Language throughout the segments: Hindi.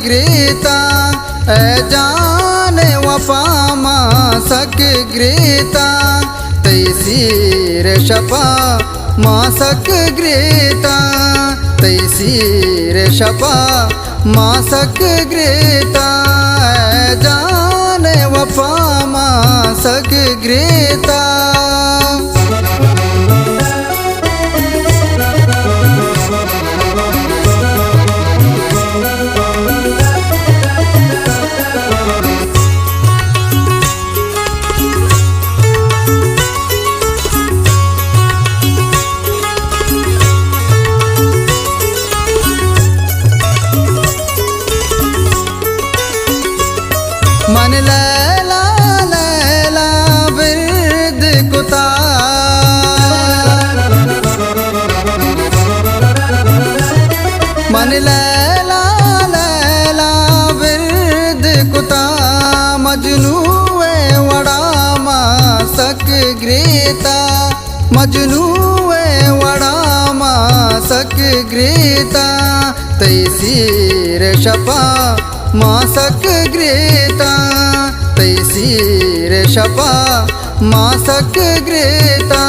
ग्रेता जाने वफा मासक ग्रेता तैसीर शपा मासक ग्रेता तैसीर शपा मासक ग्रेता जाने वफा मासक ग्रेता मन लैला लैला बिरद कुता मन लैला लैला बिरद कुता मजनू वड़ा मासक ग्रेता मजनू वड़ा मासक ग्रेता तैसीर शपा मासक ग्रेता तैसीर शपा मासक ग्रेता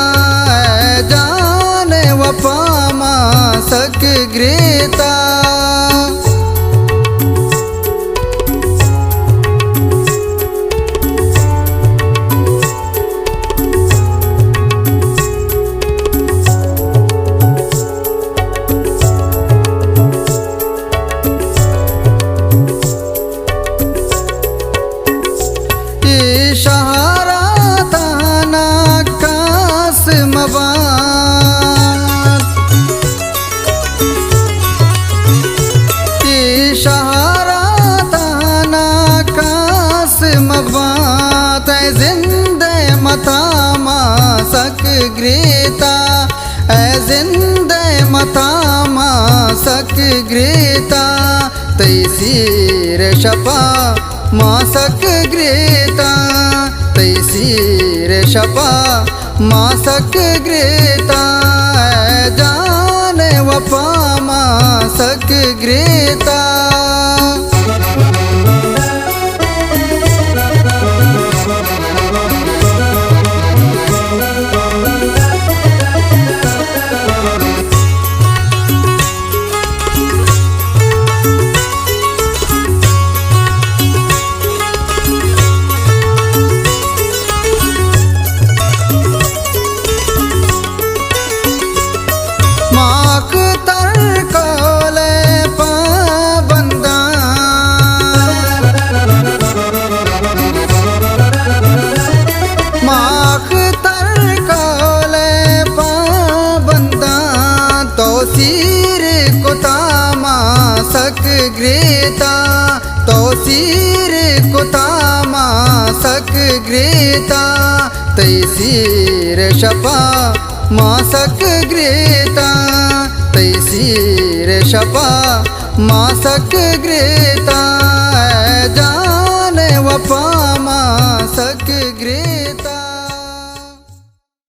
जाने वफा मासक ग्रेता शहरा ताना कास्माबाद शहरा ताना कास्माबाद जिंदे मता मासक ग्रेता जिंदे मता मासक ग्रेता तैसीर शपा मासक ग्रेता तैसीर शपा मासक ग्रेता जाने वफा मासक ग्रेता माख तर कोले पाबंदा माख तर कोले पाबंदा तो सिर कुता मासक ग्रेता तो सिर कुता मासक ग्रेता तैसीर शपा मासक ग्रेता तैसीर शपा मासक ग्रेता जाने वफा मासक ग्रेता।